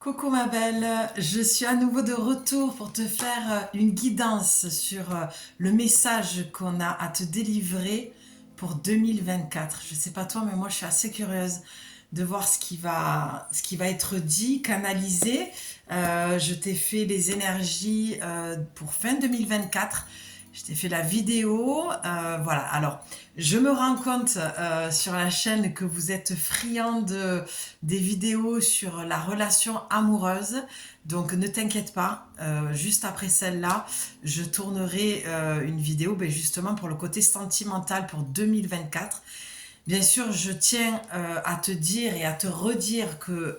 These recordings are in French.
Coucou ma belle, je suis à nouveau de retour pour te faire une guidance sur le message qu'on a à te délivrer pour 2024. Je sais pas toi, mais moi je suis assez curieuse de voir ce qui va être dit, canalisé. Je t'ai fait les énergies pour fin 2024. Je t'ai fait la vidéo. Voilà. Alors, je me rends compte sur la chaîne que vous êtes friand des vidéos sur la relation amoureuse. Donc, ne t'inquiète pas. Juste après celle-là, je tournerai une vidéo justement pour le côté sentimental pour 2024. Bien sûr, je tiens à te dire et à te redire que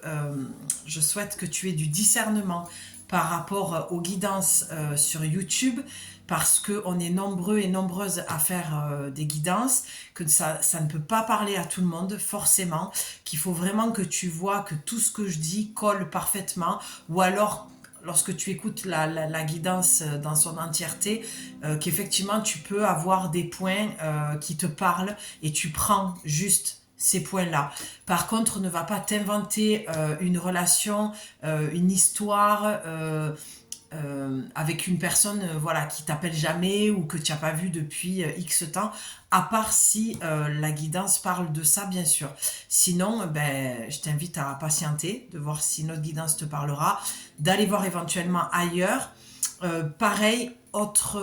je souhaite que tu aies du discernement par rapport aux guidances sur YouTube, parce qu'on est nombreux et nombreuses à faire des guidances, que ça ne peut pas parler à tout le monde, forcément, qu'il faut vraiment que tu vois que tout ce que je dis colle parfaitement, ou alors lorsque tu écoutes la guidance dans son entièreté, qu'effectivement tu peux avoir des points qui te parlent et tu prends juste ces points-là. Par contre, ne va pas t'inventer une relation, une histoire avec une personne voilà, qui t'appelle jamais ou que tu n'as pas vu depuis X temps, à part si la guidance parle de ça, bien sûr. Sinon, je t'invite à patienter, de voir si notre guidance te parlera, d'aller voir éventuellement ailleurs. Pareil, autre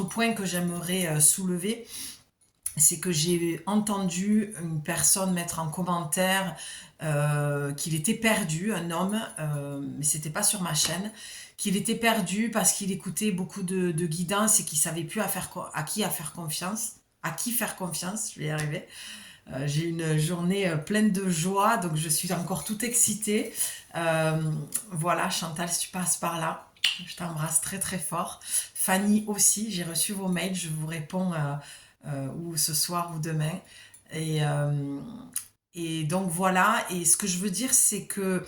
point que j'aimerais soulever, c'est que j'ai entendu une personne mettre en commentaire qu'il était perdu, un homme, mais c'était pas sur ma chaîne, qu'il était perdu parce qu'il écoutait beaucoup de guidance et qu'il savait plus à qui faire confiance, à qui faire confiance, je vais y arriver. J'ai une journée pleine de joie, donc je suis encore toute excitée. Euh, voilà, Chantal, si tu passes par là, je t'embrasse très très fort. Fanny aussi, j'ai reçu vos mails, je vous réponds ou ce soir ou demain. Et, euh, et donc voilà, et ce que je veux dire, c'est que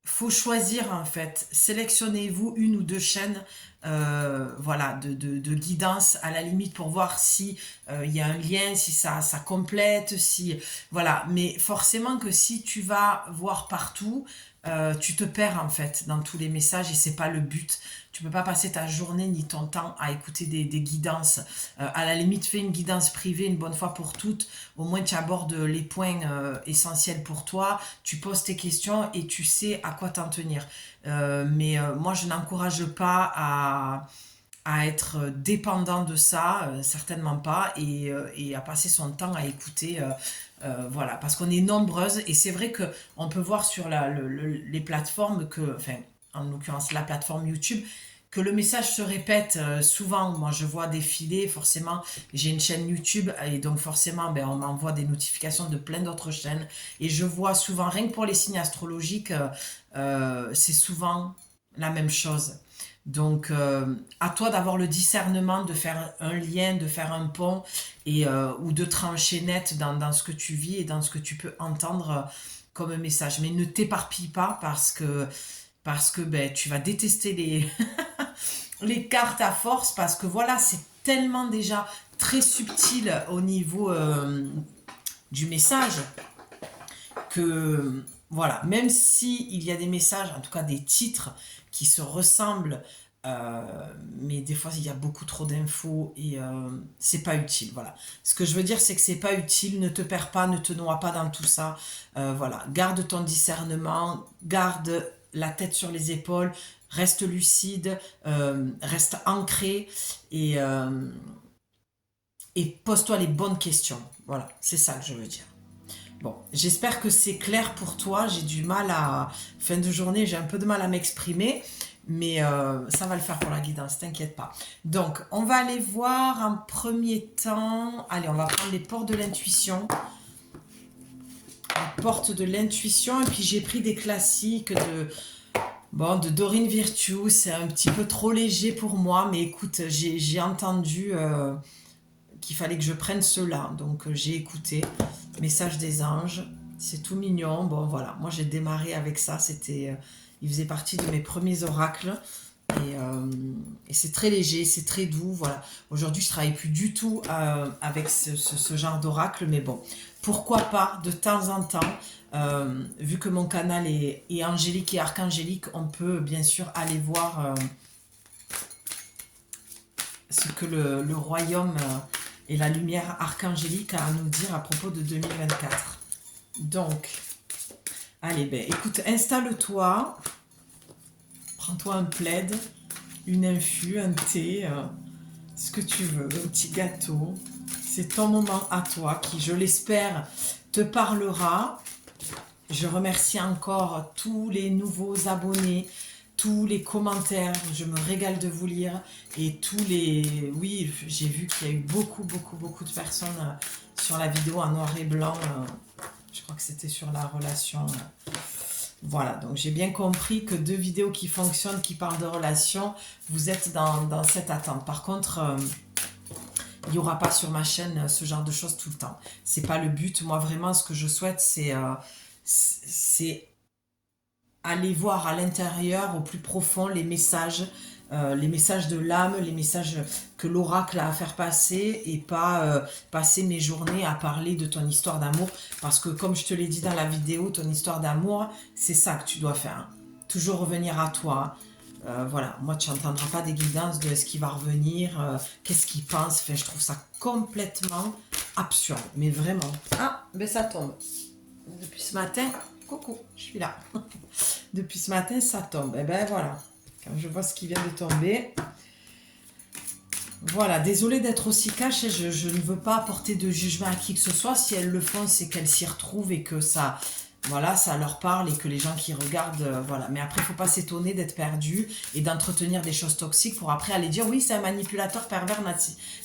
faut choisir en fait. Sélectionnez-vous une ou deux chaînes voilà, de guidance à la limite pour voir si il y a un lien, si ça complète, si voilà. Mais forcément que si tu vas voir partout, tu te perds en fait dans tous les messages et c'est pas le but. Tu peux pas passer ta journée ni ton temps à écouter des guidances. À la limite, fais une guidance privée une bonne fois pour toutes. Au moins, tu abordes les points essentiels pour toi. Tu poses tes questions et tu sais à quoi t'en tenir. Mais moi, je n'encourage pas à être dépendant de ça, certainement pas, et à passer son temps à écouter. Voilà, parce qu'on est nombreuses et c'est vrai que on peut voir sur les plateformes que, enfin, en l'occurrence la plateforme YouTube, que le message se répète souvent. Moi, je vois défiler, forcément, j'ai une chaîne YouTube et donc forcément, on m'envoie des notifications de plein d'autres chaînes et je vois souvent, rien que pour les signes astrologiques, c'est souvent la même chose. Donc, à toi d'avoir le discernement, de faire un lien, de faire un pont, ou de trancher net dans ce que tu vis et dans ce que tu peux entendre comme message. Mais ne t'éparpille pas parce que tu vas détester les cartes à force, parce que voilà, c'est tellement déjà très subtil au niveau du message que voilà, même si il y a des messages, en tout cas des titres qui se ressemblent, mais des fois il y a beaucoup trop d'infos et c'est pas utile. Voilà. Ce que je veux dire, c'est que c'est pas utile. Ne te perds pas, ne te noie pas dans tout ça. Voilà, garde ton discernement, garde la tête sur les épaules, reste lucide, reste ancré et pose-toi les bonnes questions. Voilà, c'est ça que je veux dire. Bon, j'espère que c'est clair pour toi. J'ai du mal à... Fin de journée, j'ai un peu de mal à m'exprimer, mais ça va le faire pour la guidance, t'inquiète pas. Donc, on va aller voir en premier temps... Allez, on va prendre les portes de l'intuition. Les portes de l'intuition, et puis j'ai pris des classiques de Dorine Virtue. C'est un petit peu trop léger pour moi, mais écoute, j'ai entendu qu'il fallait que je prenne cela, donc j'ai écouté. Message des anges, c'est tout mignon. Bon voilà, moi j'ai démarré avec ça, il faisait partie de mes premiers oracles et c'est très léger, c'est très doux. Voilà, aujourd'hui je travaille plus du tout avec ce genre d'oracle, mais bon, pourquoi pas, de temps en temps, vu que mon canal est angélique et archangélique, on peut bien sûr aller voir ce que le royaume et la lumière archangélique a à nous dire à propos de 2024. Donc, allez, ben écoute, installe-toi, prends-toi un plaid, une infu, un thé, ce que tu veux, un petit gâteau. C'est ton moment à toi qui, je l'espère, te parlera. Je remercie encore tous les nouveaux abonnés, tous les commentaires. Je me régale de vous lire. Et tous les... Oui, j'ai vu qu'il y a eu beaucoup de personnes sur la vidéo en noir et blanc. Je crois que c'était sur la relation. Voilà, donc j'ai bien compris que 2 vidéos qui fonctionnent, qui parlent de relations, vous êtes dans cette attente. Par contre... il n'y aura pas sur ma chaîne ce genre de choses tout le temps. C'est pas le but. Moi, vraiment, ce que je souhaite, c'est aller voir à l'intérieur, au plus profond, les messages de l'âme, les messages que l'oracle a à faire passer et pas passer mes journées à parler de ton histoire d'amour. Parce que, comme je te l'ai dit dans la vidéo, ton histoire d'amour, c'est ça que tu dois faire. Toujours revenir à toi. Voilà, moi tu n'entendras pas des guidances de ce qui va revenir, qu'est-ce qu'il pense. Enfin, je trouve ça complètement absurde, mais vraiment. Ah, ben ça tombe. Depuis ce matin, coucou, je suis là. Depuis ce matin, ça tombe. Et ben voilà, quand je vois ce qui vient de tomber. Voilà, désolée d'être aussi cash, je ne veux pas apporter de jugement à qui que ce soit. Si elles le font, c'est qu'elles s'y retrouvent et que ça, voilà, ça leur parle et que les gens qui regardent, voilà. Mais après, il ne faut pas s'étonner d'être perdu et d'entretenir des choses toxiques pour après aller dire oui, c'est un manipulateur pervers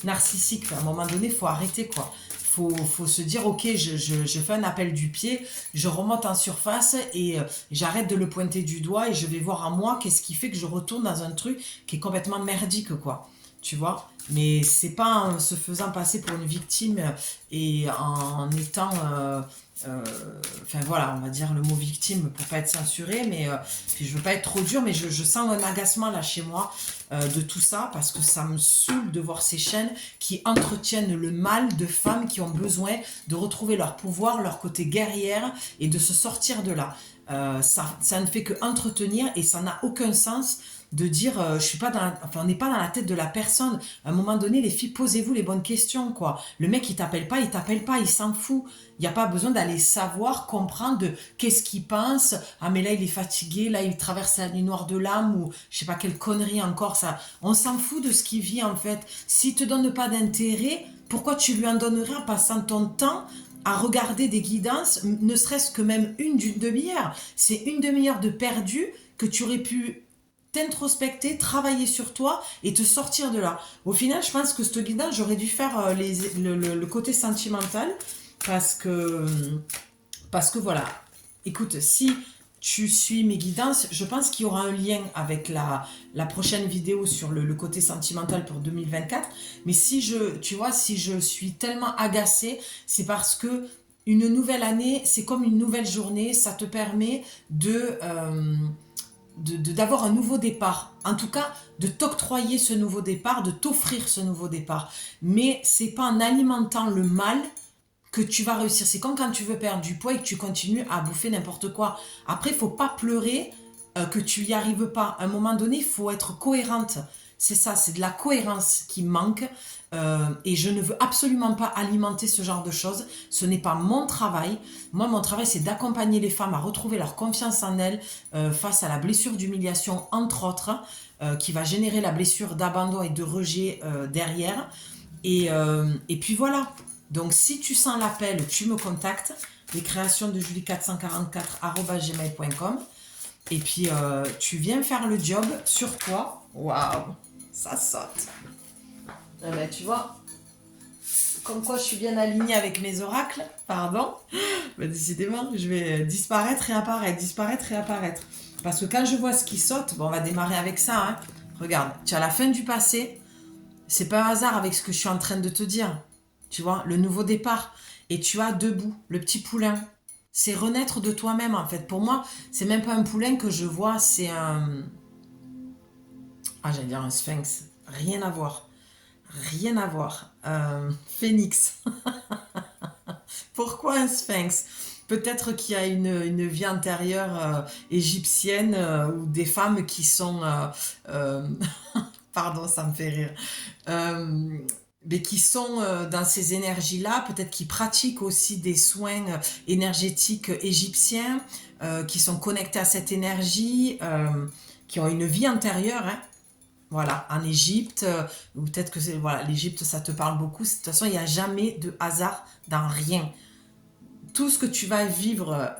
narcissique. À un moment donné, il faut arrêter, quoi. Faut se dire ok, je fais un appel du pied, je remonte en surface et j'arrête de le pointer du doigt et je vais voir en moi qu'est-ce qui fait que je retourne dans un truc qui est complètement merdique, quoi. Tu vois, mais c'est pas en se faisant passer pour une victime et en étant enfin voilà, on va dire le mot victime pour pas être censuré, mais puis je veux pas être trop dur, mais je sens un agacement là chez moi de tout ça, parce que ça me saoule de voir ces chaînes qui entretiennent le mal de femmes qui ont besoin de retrouver leur pouvoir, leur côté guerrière et de se sortir de là. Ça ne fait que entretenir et ça n'a aucun sens de dire je suis pas dans enfin on n'est pas dans la tête de la personne. À un moment donné, les filles, posez-vous les bonnes questions, quoi. Le mec il t'appelle pas, il s'en fout. Il n'y a pas besoin d'aller savoir, comprendre de qu'est-ce qu'il pense. Ah mais là il est fatigué, là il traverse la nuit noire de l'âme, ou je sais pas quelle connerie encore. Ça, on s'en fout de ce qu'il vit en fait. S'il te donne pas d'intérêt, pourquoi tu lui en donnerais en passant ton temps à regarder des guidances, ne serait-ce que même d'une demi-heure. C'est une demi-heure de perdu que tu aurais pu t'introspecter, travailler sur toi et te sortir de là. Au final, je pense que ce guidance, j'aurais dû faire le côté sentimental parce que, voilà. Écoute, si tu suis mes guidances, je pense qu'il y aura un lien avec la prochaine vidéo sur le côté sentimental pour 2024. Mais si tu vois, si je suis tellement agacée, c'est parce que une nouvelle année, c'est comme une nouvelle journée, ça te permet d'avoir un nouveau départ. En tout cas, de t'octroyer ce nouveau départ, de t'offrir ce nouveau départ. Mais c'est pas en alimentant le mal que tu vas réussir. C'est comme quand tu veux perdre du poids et que tu continues à bouffer n'importe quoi. Après, il faut pas pleurer que tu y arrives pas. À un moment donné, il faut être cohérente. C'est ça, c'est de la cohérence qui manque. Et je ne veux absolument pas alimenter ce genre de choses. Ce n'est pas mon travail. Moi, mon travail, c'est d'accompagner les femmes à retrouver leur confiance en elles face à la blessure d'humiliation, entre autres, qui va générer la blessure d'abandon et de rejet derrière. Et puis voilà. Donc, si tu sens l'appel, tu me contactes. Les créations de julie444@gmail.com. Et puis, tu viens faire le job sur toi. Waouh, ça saute. Ah ben, tu vois, comme quoi je suis bien alignée avec mes oracles. Pardon. Ben, décidément, je vais disparaître, réapparaître. Parce que quand je vois ce qui saute, bon, on va démarrer avec ça. Hein. Regarde, tu as la fin du passé. C'est pas un hasard avec ce que je suis en train de te dire. Tu vois, le nouveau départ. Et tu as debout le petit poulain. C'est renaître de toi-même, en fait. Pour moi, c'est même pas un poulain que je vois, c'est un... Ah, j'allais dire un sphinx. Rien à voir. Rien à voir. Phénix. Pourquoi un sphinx? Peut-être qu'il y a une vie antérieure égyptienne ou des femmes qui sont... euh, pardon, ça me fait rire. Euh, mais qui sont dans ces énergies-là, peut-être qui pratiquent aussi des soins énergétiques égyptiens, qui sont connectés à cette énergie, qui ont une vie antérieure, hein. Voilà, en Égypte, ou peut-être que c'est, voilà, l'Égypte, ça te parle beaucoup. De toute façon, il n'y a jamais de hasard dans rien. Tout ce que tu vas vivre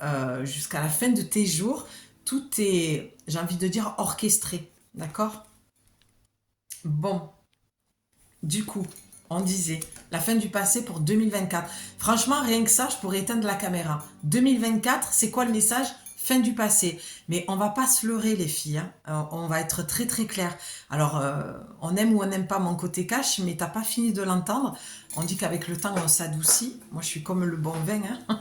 jusqu'à la fin de tes jours, tout est, j'ai envie de dire, orchestré. D'accord? Bon, du coup, on disait la fin du passé pour 2024. Franchement, rien que ça, je pourrais éteindre la caméra. 2024, c'est quoi le message? Fin du passé. Mais on va pas se leurrer, les filles, hein. On va être très très clair. Alors, on aime ou on n'aime pas mon côté cash, mais t'as pas fini de l'entendre. On dit qu'avec le temps, on s'adoucit. Moi, je suis comme le bon vin, hein.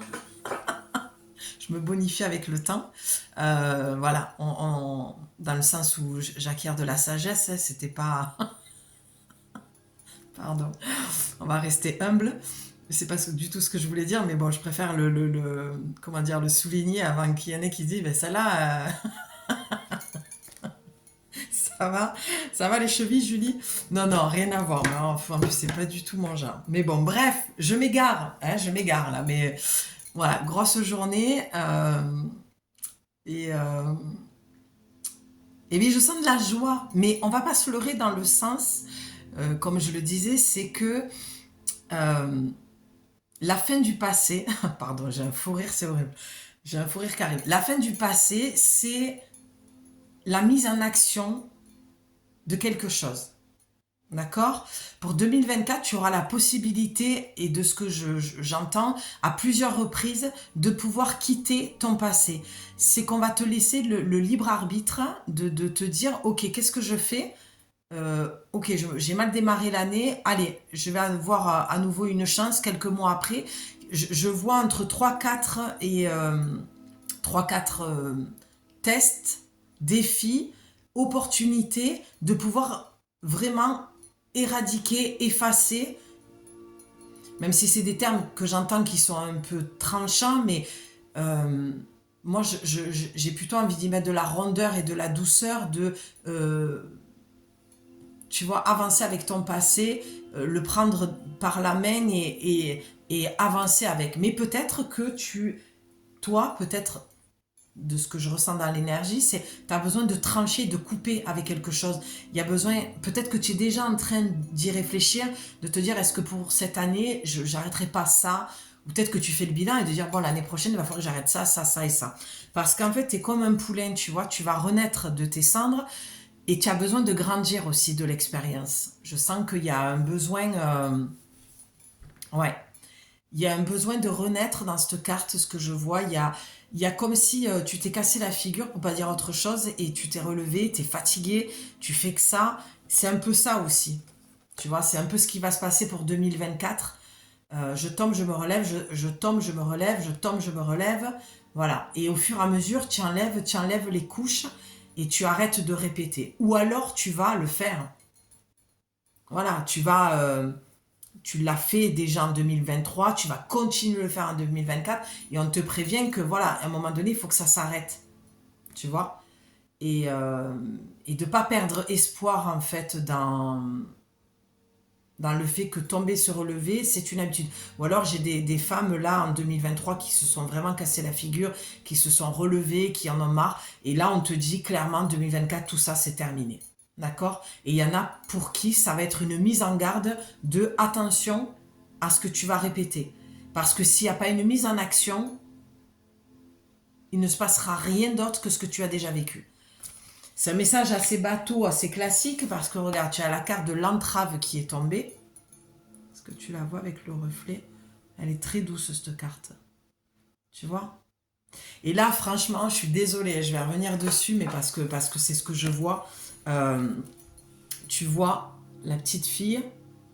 Je me bonifie avec le temps. Voilà, dans le sens où j'acquiers de la sagesse, hein, c'était pas... Pardon, on va rester humble. C'est pas du tout ce que je voulais dire, mais bon, je préfère comment dire, le souligner avant qu'il y en ait qui disent, ben celle-là, ça va les chevilles, Julie? Non, non, rien à voir. Mais enfin, en plus, c'est pas du tout mon genre. Mais bon, bref, je m'égare, hein, je m'égare là. Mais voilà, grosse journée. Et, euh, et oui, je sens de la joie. Mais on va pas se leurrer dans le sens, comme je le disais, c'est que euh, la fin du passé, pardon, j'ai un fou rire, c'est horrible. J'ai un fou rire qui arrive. La fin du passé, c'est la mise en action de quelque chose. D'accord? Pour 2024, tu auras la possibilité, et de ce que j'entends, à plusieurs reprises, de pouvoir quitter ton passé. C'est qu'on va te laisser le libre arbitre de te dire, ok, qu'est-ce que je fais? Ok, j'ai mal démarré l'année, allez, je vais avoir à nouveau une chance quelques mois après. Je vois entre 3-4 et 3-4 tests, défis, opportunités de pouvoir vraiment éradiquer, effacer, même si c'est des termes que j'entends qui sont un peu tranchants, mais euh, moi j'ai plutôt envie d'y mettre de la rondeur et de la douceur, tu vois, avancer avec ton passé, le prendre par la main et avancer avec. Mais peut-être que toi, peut-être de ce que je ressens dans l'énergie, c'est tu as besoin de trancher, de couper avec quelque chose. Il y a besoin, peut-être que tu es déjà en train d'y réfléchir, de te dire est-ce que pour cette année, j'arrêterai pas ça, ou peut-être que tu fais le bilan et de dire bon, l'année prochaine, il va falloir que j'arrête ça, ça, ça et ça. Parce qu'en fait, tu es comme un poulain, tu vois, tu vas renaître de tes cendres et tu as besoin de grandir aussi de l'expérience. Je sens qu'il y a un besoin, ouais, il y a un besoin de renaître dans cette carte, ce que je vois. Il y a comme si tu t'es cassé la figure, pour pas dire autre chose, et tu t'es relevé, tu es fatigué, tu fais que ça. C'est un peu ça aussi. Tu vois, c'est un peu ce qui va se passer pour 2024. Je tombe, je me relève, je tombe, je me relève, je tombe, je me relève. Voilà. Et au fur et à mesure, tu enlèves les couches et tu arrêtes de répéter. Ou alors, tu vas le faire. Voilà, tu l'as fait déjà en 2023, tu vas continuer de le faire en 2024 et on te prévient que voilà, à un moment donné, il faut que ça s'arrête, tu vois, et de ne pas perdre espoir en fait dans le fait que tomber, se relever, c'est une habitude. Ou alors j'ai des femmes là en 2023 qui se sont vraiment cassé la figure, qui se sont relevées, qui en ont marre, et là on te dit clairement 2024, tout ça c'est terminé. D'accord? Et il y en a pour qui ça va être une mise en garde de attention à ce que tu vas répéter. Parce que s'il n'y a pas une mise en action, il ne se passera rien d'autre que ce que tu as déjà vécu. C'est un message assez bateau, assez classique, parce que regarde, tu as la carte de l'entrave qui est tombée. Est-ce que tu la vois avec le reflet? Elle est très douce, cette carte. Tu vois? Et là, franchement, je suis désolée, je vais revenir dessus, mais parce que c'est ce que je vois. Euh, Tu vois la petite fille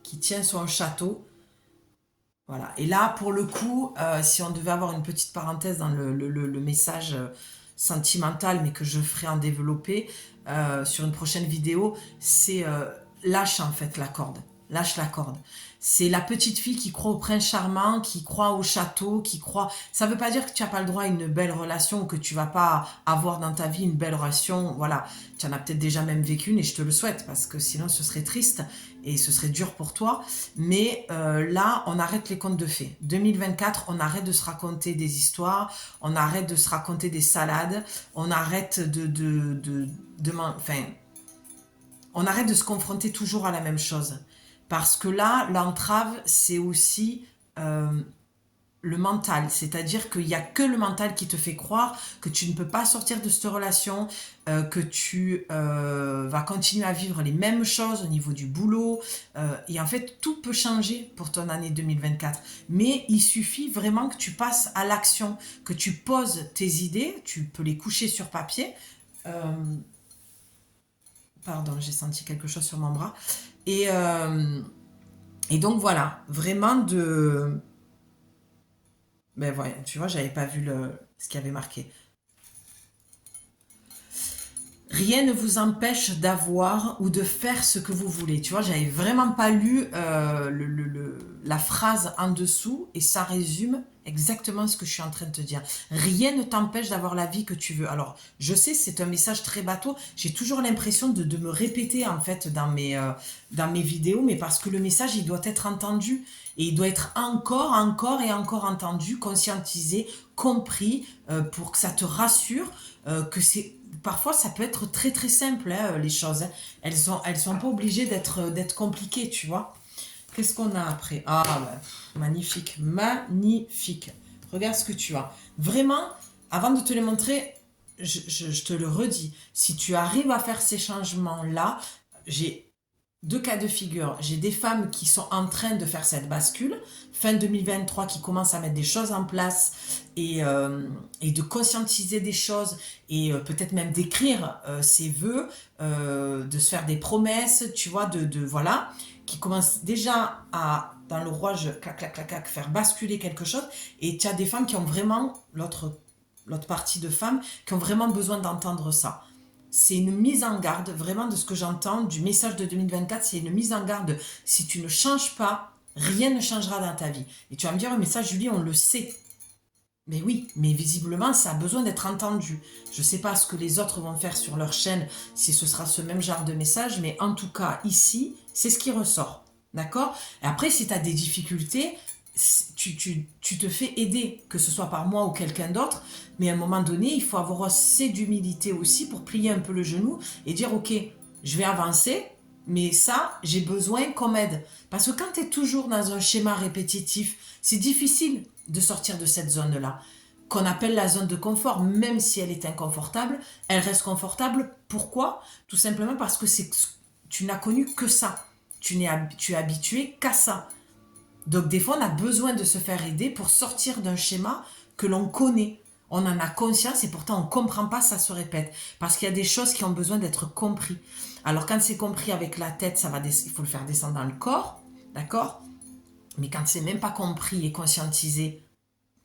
qui tient son château. Voilà. Et là, pour le coup, si on devait avoir une petite parenthèse dans le message sentimental, mais que je ferai en développer sur une prochaine vidéo, c'est lâche en fait la corde. lâche la corde. C'est la petite fille qui croit au prince charmant, qui croit au château, qui croit... Ça veut pas dire que tu n'as pas le droit à une belle relation ou que tu vas pas avoir dans ta vie une belle relation. Voilà, tu en as peut-être déjà même vécu une et je te le souhaite parce que sinon ce serait triste et ce serait dur pour toi. Mais là, on arrête les contes de fées. 2024, on arrête de se raconter des histoires, on arrête de se raconter des salades, on arrête enfin, on arrête de se confronter toujours à la même chose. Parce que là, l'entrave, c'est aussi le mental. C'est-à-dire qu'il n'y a que le mental qui te fait croire que tu ne peux pas sortir de cette relation, que tu vas continuer à vivre les mêmes choses au niveau du boulot. Et en fait, tout peut changer pour ton année 2024. Mais il suffit vraiment que tu passes à l'action, que tu poses tes idées, tu peux les coucher sur papier. Pardon, j'ai senti quelque chose sur mon bras. Et donc voilà, vraiment de... Ben voilà, tu vois, j'avais pas vu ce qu'il y avait marqué. Rien ne vous empêche d'avoir ou de faire ce que vous voulez. Tu vois, j'avais vraiment pas lu la phrase en dessous et ça résume exactement ce que je suis en train de te dire. Rien ne t'empêche d'avoir la vie que tu veux. Alors, je sais, c'est un message très bateau. J'ai toujours l'impression de me répéter en fait dans mes vidéos, mais parce que le message, il doit être entendu. Et il doit être encore et encore entendu, conscientisé, compris, pour que ça te rassure que c'est... Parfois, ça peut être très très simple, hein, les choses. Hein. Elles sont pas obligées d'être compliquées, tu vois. Qu'est-ce qu'on a après? Ah, bah, magnifique, magnifique. Regarde ce que tu as. Vraiment, avant de te les montrer, je te le redis. Si tu arrives à faire ces changements-là, j'ai deux cas de figure. J'ai des femmes qui sont en train de faire cette bascule, fin 2023, qui commencent à mettre des choses en place et de conscientiser des choses et peut-être même d'écrire ses vœux, de se faire des promesses, tu vois, voilà, qui commencent déjà à, dans le rouage, clac, clac, clac, clac, faire basculer quelque chose. Et tu as des femmes qui ont vraiment, l'autre partie de femmes, qui ont vraiment besoin d'entendre ça. C'est une mise en garde, vraiment de ce que j'entends du message de 2024, c'est une mise en garde. Si tu ne changes pas, rien ne changera dans ta vie. Et tu vas me dire, mais ça, Julie, on le sait. Mais oui, mais visiblement, ça a besoin d'être entendu. Je ne sais pas ce que les autres vont faire sur leur chaîne, si ce sera ce même genre de message, mais en tout cas, ici, c'est ce qui ressort. D'accord? Et après, si tu as des difficultés, tu te fais aider, que ce soit par moi ou quelqu'un d'autre, mais à un moment donné, il faut avoir assez d'humilité aussi pour plier un peu le genou et dire, ok, je vais avancer, mais ça, j'ai besoin qu'on m'aide. Parce que quand tu es toujours dans un schéma répétitif, c'est difficile de sortir de cette zone-là, qu'on appelle la zone de confort, même si elle est inconfortable, elle reste confortable. Pourquoi? Tout simplement parce que tu n'as connu que ça. Tu es habitué qu'à ça. Donc des fois, on a besoin de se faire aider pour sortir d'un schéma que l'on connaît. On en a conscience et pourtant on ne comprend pas, ça se répète. Parce qu'il y a des choses qui ont besoin d'être comprises. Alors quand c'est compris avec la tête, il faut le faire descendre dans le corps, d'accord? Mais quand c'est même pas compris et conscientisé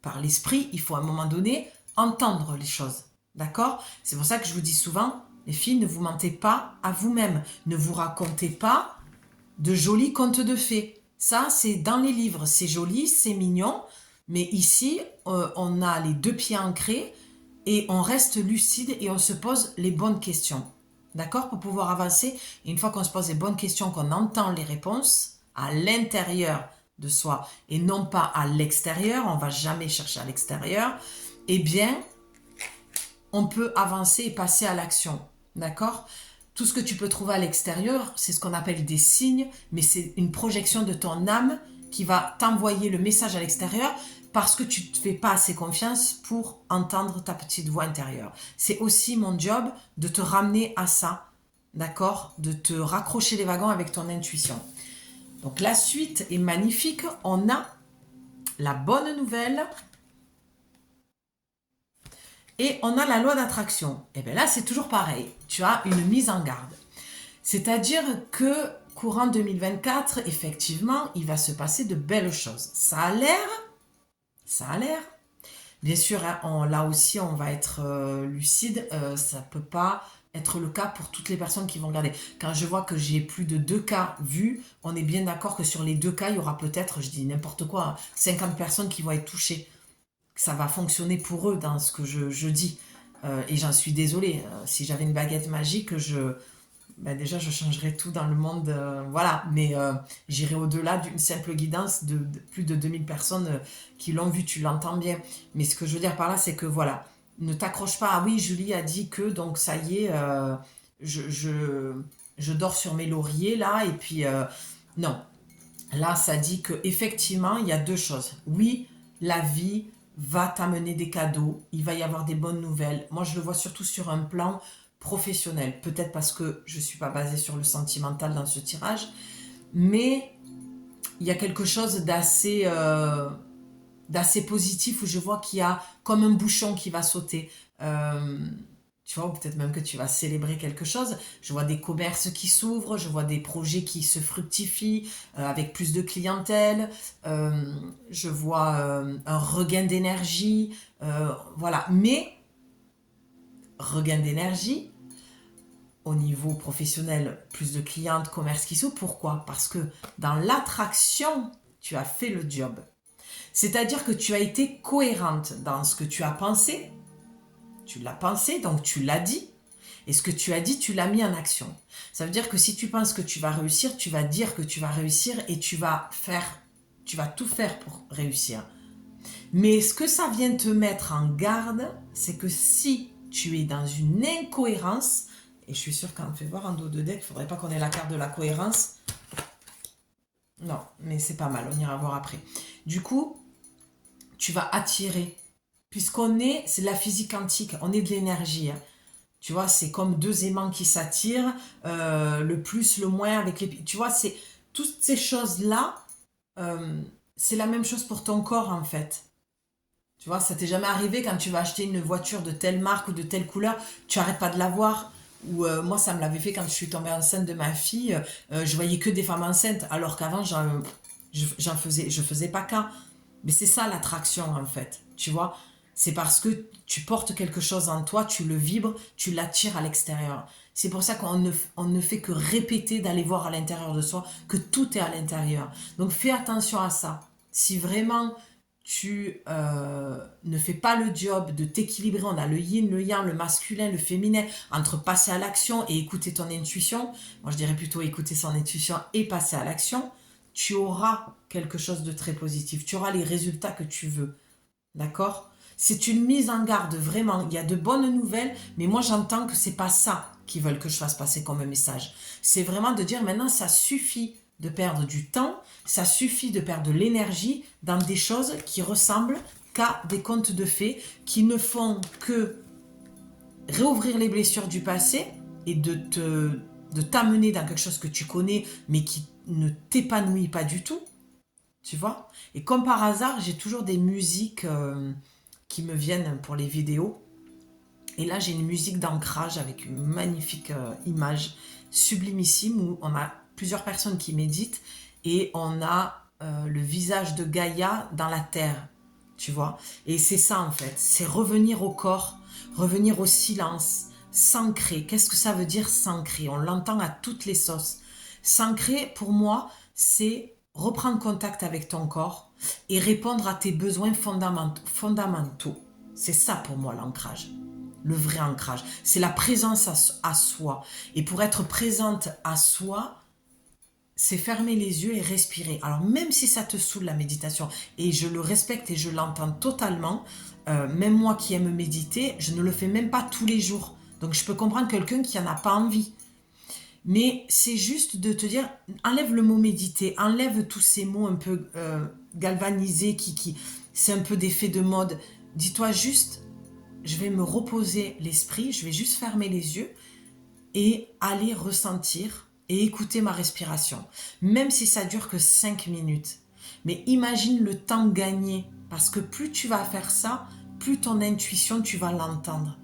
par l'esprit, il faut à un moment donné entendre les choses, d'accord? C'est pour ça que je vous dis souvent, les filles, ne vous mentez pas à vous-même. Ne vous racontez pas de jolis contes de fées. Ça, c'est dans les livres, c'est joli, c'est mignon, mais ici, on a les deux pieds ancrés et on reste lucide et on se pose les bonnes questions. D'accord? Pour pouvoir avancer, et une fois qu'on se pose les bonnes questions, qu'on entend les réponses à l'intérieur de soi et non pas à l'extérieur, on ne va jamais chercher à l'extérieur, eh bien, on peut avancer et passer à l'action. D'accord? Tout ce que tu peux trouver à l'extérieur, c'est ce qu'on appelle des signes, mais c'est une projection de ton âme qui va t'envoyer le message à l'extérieur parce que tu ne te fais pas assez confiance pour entendre ta petite voix intérieure. C'est aussi mon job de te ramener à ça, d'accord? De te raccrocher les wagons avec ton intuition. Donc la suite est magnifique. On a la bonne nouvelle et on a la loi d'attraction. Et bien là, c'est toujours pareil. Tu as une mise en garde. C'est-à-dire que courant 2024, effectivement, il va se passer de belles choses. Ça a l'air. Bien sûr, hein, là aussi, on va être lucide. Ça ne peut pas être le cas pour toutes les personnes qui vont regarder. Quand je vois que j'ai plus de 2 cas vus, on est bien d'accord que sur les 2 cas, il y aura peut-être, je dis n'importe quoi, 50 personnes qui vont être touchées. Ça va fonctionner pour eux dans ce que je dis. Et j'en suis désolée. Si j'avais une baguette magique, ben déjà, je changerais tout dans le monde. Voilà. Mais j'irais au-delà d'une simple guidance de plus de 2000 personnes qui l'ont vu. Tu l'entends bien. Mais ce que je veux dire par là, c'est que voilà. Ne t'accroche pas. Ah oui, Julie a dit que, donc ça y est, je, je, je dors sur mes lauriers là. Et puis, non. Là, ça dit que effectivement, il y a deux choses. Oui, la vie va t'amener des cadeaux, il va y avoir des bonnes nouvelles. Moi, je le vois surtout sur un plan professionnel. Peut-être parce que je ne suis pas basée sur le sentimental dans ce tirage, mais il y a quelque chose d'assez positif où je vois qu'il y a comme un bouchon qui va sauter. Euh, Tu vois, ou peut-être même que tu vas célébrer quelque chose. Je vois des commerces qui s'ouvrent, je vois des projets qui se fructifient avec plus de clientèle, je vois un regain d'énergie, voilà. Mais regain d'énergie, au niveau professionnel, plus de clientes, commerce qui s'ouvrent. Pourquoi? Parce que dans l'attraction, tu as fait le job. C'est-à-dire que tu as été cohérente dans ce que tu as pensé, tu l'as pensé, donc tu l'as dit. Et ce que tu as dit, tu l'as mis en action. Ça veut dire que si tu penses que tu vas réussir, tu vas dire que tu vas réussir et tu vas tout faire pour réussir. Mais ce que ça vient te mettre en garde, c'est que si tu es dans une incohérence, et je suis sûre qu'on fait voir en dos de deck, il ne faudrait pas qu'on ait la carte de la cohérence. Non, mais c'est pas mal, on ira voir après. Du coup, tu vas attirer. C'est de la physique quantique, on est de l'énergie. Hein. Tu vois, c'est comme deux aimants qui s'attirent, le plus, le moins avec les... Tu vois, c'est toutes ces choses-là, c'est la même chose pour ton corps en fait. Tu vois, ça t'est jamais arrivé quand tu vas acheter une voiture de telle marque ou de telle couleur, tu arrêtes pas de la voir. Ou moi, ça me l'avait fait quand je suis tombée enceinte de ma fille. Je voyais que des femmes enceintes, alors qu'avant, je faisais pas cas. Mais c'est ça l'attraction en fait, tu vois. C'est parce que tu portes quelque chose en toi, tu le vibres, tu l'attires à l'extérieur. C'est pour ça on ne fait que répéter d'aller voir à l'intérieur de soi, que tout est à l'intérieur. Donc fais attention à ça. Si vraiment tu ne fais pas le job de t'équilibrer, on a le yin, le yang, le masculin, le féminin, entre passer à l'action et écouter ton intuition, moi je dirais plutôt écouter son intuition et passer à l'action, tu auras quelque chose de très positif, tu auras les résultats que tu veux, d'accord? C'est une mise en garde, vraiment, il y a de bonnes nouvelles, mais moi j'entends que c'est pas ça qu'ils veulent que je fasse passer comme un message. C'est vraiment de dire maintenant ça suffit de perdre du temps, ça suffit de perdre de l'énergie dans des choses qui ressemblent qu'à des contes de fées, qui ne font que réouvrir les blessures du passé et de t'amener dans quelque chose que tu connais, mais qui ne t'épanouit pas du tout, tu vois. Et comme par hasard, j'ai toujours des musiques qui me viennent pour les vidéos. Et là, j'ai une musique d'ancrage avec une magnifique image sublimissime où on a plusieurs personnes qui méditent et on a le visage de Gaïa dans la terre, tu vois. Et c'est ça en fait, c'est revenir au corps, revenir au silence, s'ancrer. Qu'est-ce que ça veut dire s'ancrer? On l'entend à toutes les sauces. S'ancrer, pour moi, c'est reprendre contact avec ton corps et répondre à tes besoins fondamentaux. C'est ça pour moi l'ancrage. Le vrai ancrage, c'est la présence à soi. Et pour être présente à soi, c'est fermer les yeux et respirer. Alors même si ça te saoule la méditation, et je le respecte et je l'entends totalement, même moi qui aime méditer, je ne le fais même pas tous les jours. Donc je peux comprendre quelqu'un qui n'en a pas envie. Mais c'est juste de te dire, enlève le mot méditer, enlève tous ces mots un peu galvanisés, c'est un peu d'effet de mode. Dis-toi juste, je vais me reposer l'esprit, je vais juste fermer les yeux et aller ressentir et écouter ma respiration. Même si ça dure que 5 minutes. Mais imagine le temps gagné. Parce que plus tu vas faire ça, plus ton intuition, tu vas l'entendre.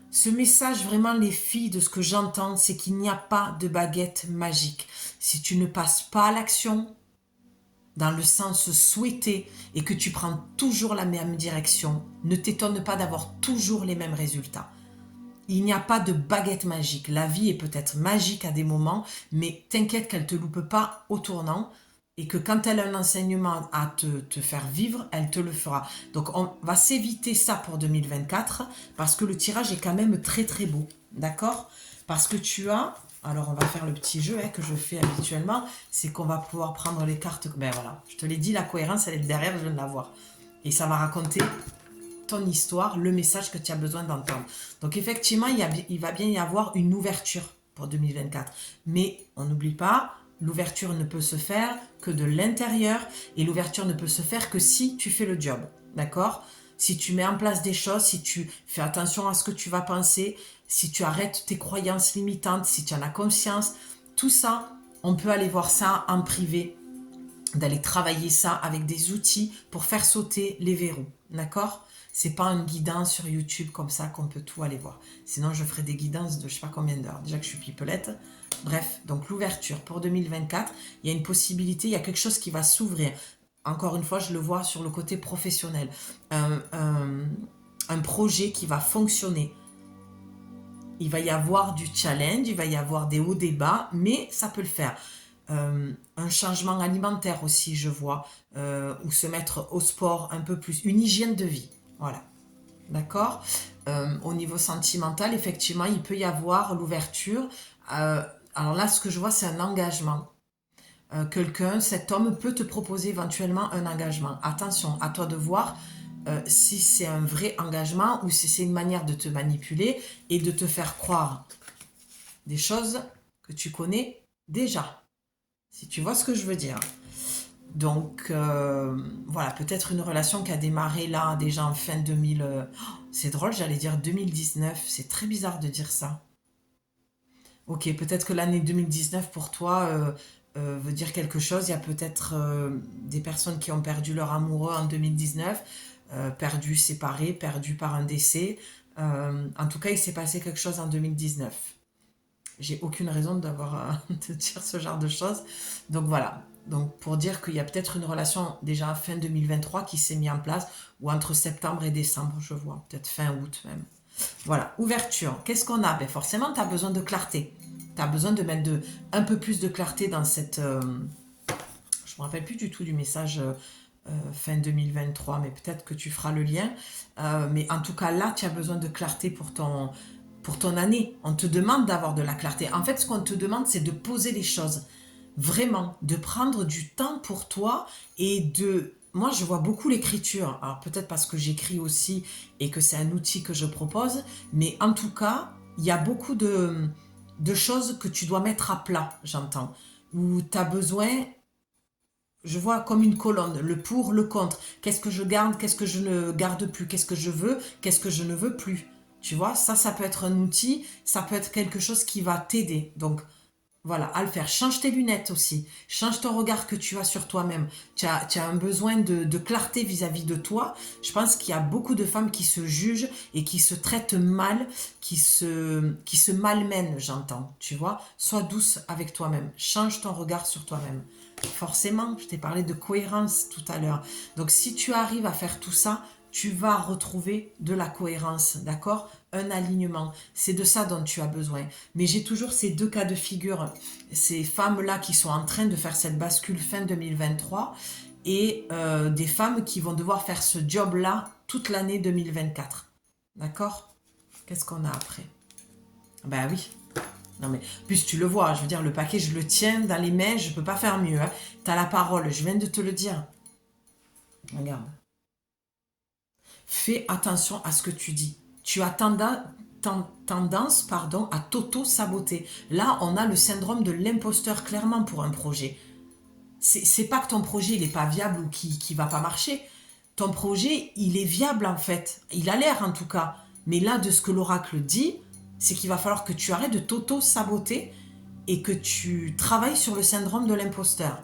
Ce message, vraiment les filles, de ce que j'entends, c'est qu'il n'y a pas de baguette magique. Si tu ne passes pas à l'action, dans le sens souhaité, et que tu prends toujours la même direction, ne t'étonne pas d'avoir toujours les mêmes résultats. Il n'y a pas de baguette magique. La vie est peut-être magique à des moments, mais t'inquiète qu'elle ne te loupe pas au tournant et que quand elle a un enseignement à te faire vivre, elle te le fera. Donc on va s'éviter ça pour 2024 parce que le tirage est quand même très très beau. D'accord? Parce que tu as... Alors on va faire le petit jeu que je fais habituellement, c'est qu'on va pouvoir prendre les cartes. Ben voilà, je te l'ai dit, la cohérence elle est derrière, je viens de la voir. Et ça va raconter ton histoire, le message que tu as besoin d'entendre. Donc effectivement, il va bien y avoir une ouverture pour 2024. Mais on n'oublie pas, l'ouverture ne peut se faire que de l'intérieur et l'ouverture ne peut se faire que si tu fais le job. D'accord? Si tu mets en place des choses, si tu fais attention à ce que tu vas penser, si tu arrêtes tes croyances limitantes, si tu en as conscience, tout ça, on peut aller voir ça en privé, d'aller travailler ça avec des outils pour faire sauter les verrous. D'accord? C'est pas une guidance sur YouTube comme ça qu'on peut tout aller voir. Sinon, je ferai des guidances de je sais pas combien d'heures. Déjà que je suis pipelette. Bref, donc l'ouverture pour 2024, il y a une possibilité, il y a quelque chose qui va s'ouvrir. Encore une fois, je le vois sur le côté professionnel. Un projet qui va fonctionner. Il va y avoir du challenge, il va y avoir des hauts, des bas, mais ça peut le faire. Un changement alimentaire aussi, je vois, ou se mettre au sport un peu plus, une hygiène de vie, voilà, d'accord. Au niveau sentimental, effectivement, il peut y avoir l'ouverture. Alors là, ce que je vois, c'est un engagement. Quelqu'un, cet homme peut te proposer éventuellement un engagement. Attention, à toi de voir si c'est un vrai engagement ou si c'est une manière de te manipuler et de te faire croire des choses que tu connais déjà. Si tu vois ce que je veux dire. Donc, voilà, peut-être une relation qui a démarré là, déjà en fin 2000... c'est drôle, j'allais dire 2019. C'est très bizarre de dire ça. Ok, peut-être que l'année 2019 pour toi veut dire quelque chose. Il y a peut-être des personnes qui ont perdu leur amoureux en 2019, perdu, séparé, perdu par un décès. En tout cas, il s'est passé quelque chose en 2019. J'ai aucune raison de dire ce genre de choses. Donc voilà. Donc pour dire qu'il y a peut-être une relation déjà fin 2023 qui s'est mise en place, ou entre septembre et décembre, je vois. Peut-être fin août même. Voilà, ouverture. Qu'est-ce qu'on a? Ben forcément, tu as besoin de clarté. Tu as besoin de mettre un peu plus de clarté dans cette... je ne me rappelle plus du tout du message fin 2023, mais peut-être que tu feras le lien. Mais en tout cas, là, tu as besoin de clarté pour ton année. On te demande d'avoir de la clarté. En fait, ce qu'on te demande, c'est de poser les choses. Vraiment, de prendre du temps pour toi et de... Moi, je vois beaucoup l'écriture. Alors, peut-être parce que j'écris aussi et que c'est un outil que je propose. Mais en tout cas, il y a beaucoup de choses que tu dois mettre à plat, j'entends. Où tu as besoin... Je vois comme une colonne, le pour, le contre. Qu'est-ce que je garde, qu'est-ce que je ne garde plus, qu'est-ce que je veux, qu'est-ce que je ne veux plus. Tu vois, ça peut être un outil, ça peut être quelque chose qui va t'aider. Donc, voilà, à le faire. Change tes lunettes aussi. Change ton regard que tu as sur toi-même. Tu as un besoin de clarté vis-à-vis de toi. Je pense qu'il y a beaucoup de femmes qui se jugent et qui se traitent mal, qui se malmènent, j'entends. Tu vois, sois douce avec toi-même. Change ton regard sur toi-même. Forcément, je t'ai parlé de cohérence tout à l'heure. Donc, si tu arrives à faire tout ça, tu vas retrouver de la cohérence, d'accord? Un alignement. C'est de ça dont tu as besoin. Mais j'ai toujours ces deux cas de figure. Ces femmes-là qui sont en train de faire cette bascule fin 2023 et des femmes qui vont devoir faire ce job-là toute l'année 2024. D'accord? Qu'est-ce qu'on a après? Ben oui. Non mais, plus tu le vois, je veux dire, le paquet, je le tiens dans les mains, je peux pas faire mieux. Hein. Tu as la parole, je viens de te le dire. Regarde. Fais attention à ce que tu dis. Tu as tendance à t'auto-saboter. Là, on a le syndrome de l'imposteur clairement pour un projet. C'est pas que ton projet il est pas viable ou qui va pas marcher. Ton projet, il est viable en fait. Il a l'air en tout cas. Mais là, de ce que l'oracle dit, c'est qu'il va falloir que tu arrêtes de t'auto-saboter et que tu travailles sur le syndrome de l'imposteur.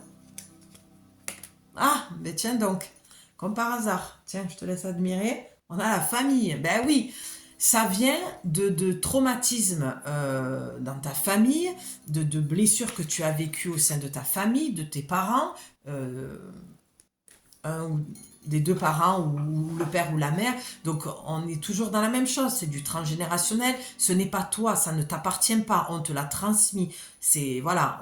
Ah, ben tiens donc, comme par hasard. Tiens, je te laisse admirer. On a la famille. Ben oui, ça vient de traumatismes dans ta famille, de blessures que tu as vécues au sein de ta famille, de tes parents. des deux parents ou le père ou la mère. Donc on est toujours dans la même chose, c'est du transgénérationnel. Ce n'est pas toi, ça ne t'appartient pas, on te l'a transmis. C'est voilà,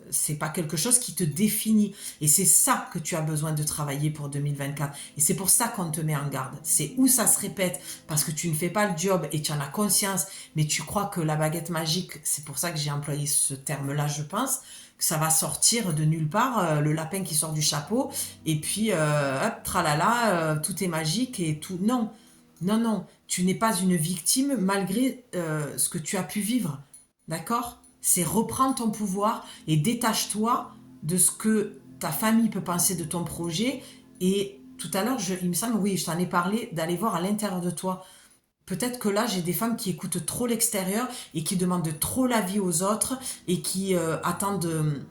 c'est pas quelque chose qui te définit. Et c'est ça que tu as besoin de travailler pour 2024. Et c'est pour ça qu'on te met en garde. C'est où ça se répète parce que tu ne fais pas le job et tu en as conscience, mais tu crois que la baguette magique, c'est pour ça que j'ai employé ce terme-là, je pense, que ça va sortir de nulle part, le lapin qui sort du chapeau, et puis hop, tralala, tout est magique et tout. Non, non, non, tu n'es pas une victime malgré ce que tu as pu vivre. D'accord? C'est reprendre ton pouvoir et détache-toi de ce que ta famille peut penser de ton projet. Et tout à l'heure, il me semble, oui, je t'en ai parlé, d'aller voir à l'intérieur de toi. Peut-être que là, j'ai des femmes qui écoutent trop l'extérieur et qui demandent trop l'avis aux autres et qui attendent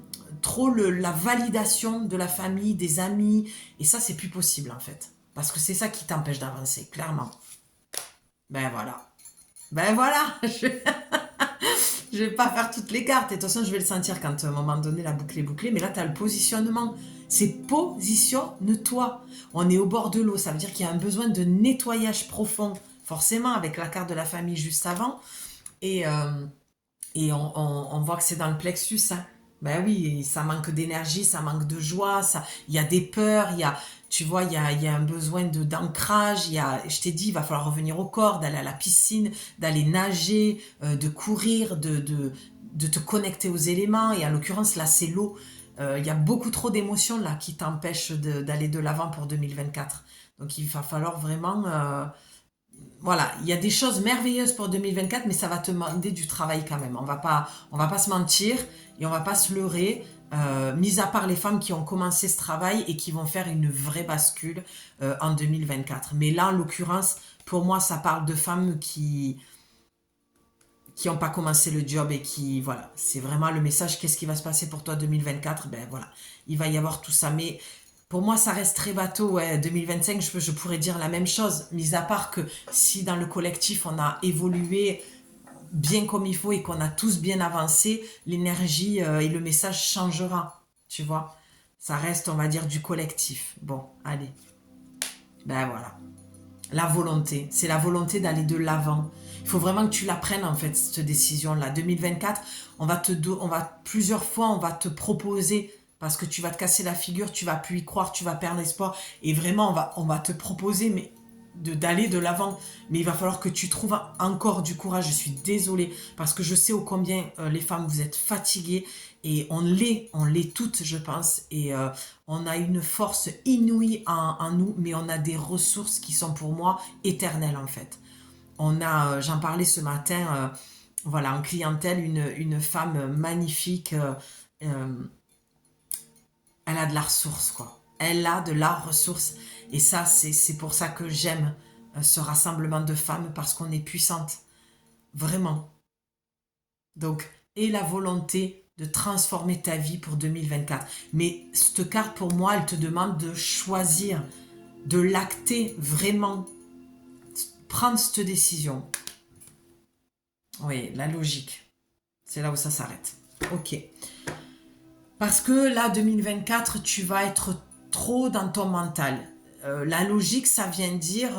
trop la validation de la famille, des amis. Et ça, c'est plus possible en fait. Parce que c'est ça qui t'empêche d'avancer, clairement. Ben voilà. Ben voilà. Je vais pas faire toutes les cartes. Et de toute façon, je vais le sentir quand à un moment donné la boucle est bouclée. Mais là, tu as le positionnement. C'est positionne-toi. On est au bord de l'eau. Ça veut dire qu'il y a un besoin de nettoyage profond. Forcément, avec la carte de la famille juste avant. Et, on voit que c'est dans le plexus. Hein. Ben oui, ça manque d'énergie, ça manque de joie. Il y a des peurs, tu vois, il y a un besoin d'ancrage. Je t'ai dit, il va falloir revenir au corps, d'aller à la piscine, d'aller nager, de courir, de te connecter aux éléments. Et en l'occurrence, là, c'est l'eau. Il y a beaucoup trop d'émotions là qui t'empêchent d'aller de l'avant pour 2024. Donc, il va falloir vraiment... voilà, il y a des choses merveilleuses pour 2024, mais ça va te demander du travail quand même. On va pas se mentir et on va pas se leurrer. Mis à part les femmes qui ont commencé ce travail et qui vont faire une vraie bascule en 2024. Mais là, en l'occurrence, pour moi, ça parle de femmes qui n'ont pas commencé le job et qui, voilà, c'est vraiment le message. Qu'est-ce qui va se passer pour toi 2024? Ben voilà, il va y avoir tout ça. Mais pour moi, ça reste très bateau. Ouais. 2025, je pourrais dire la même chose, mis à part que si dans le collectif, on a évolué bien comme il faut et qu'on a tous bien avancé, l'énergie et le message changera, tu vois. Ça reste, on va dire, du collectif. Bon, allez. Ben voilà. La volonté, c'est la volonté d'aller de l'avant. Il faut vraiment que tu la prennes en fait, cette décision-là. 2024, plusieurs fois, on va te proposer, parce que tu vas te casser la figure, tu vas plus y croire, tu vas perdre espoir, et vraiment, on va te proposer, mais d'aller de l'avant, mais il va falloir que tu trouves encore du courage. Je suis désolée parce que je sais ô combien les femmes vous êtes fatiguées et on l'est toutes je pense et on a une force inouïe en nous, mais on a des ressources qui sont pour moi éternelles en fait. On a, j'en parlais ce matin, voilà, en clientèle, une femme magnifique, elle a de la ressource quoi. Elle a de la ressource. Et ça, c'est pour ça que j'aime ce rassemblement de femmes, parce qu'on est puissante. Vraiment. Donc, et la volonté de transformer ta vie pour 2024. Mais cette carte, pour moi, elle te demande de choisir, de l'acter vraiment. Prendre cette décision. Oui, la logique. C'est là où ça s'arrête. Ok. Parce que là, 2024, tu vas être trop dans ton mental. La logique, ça vient dire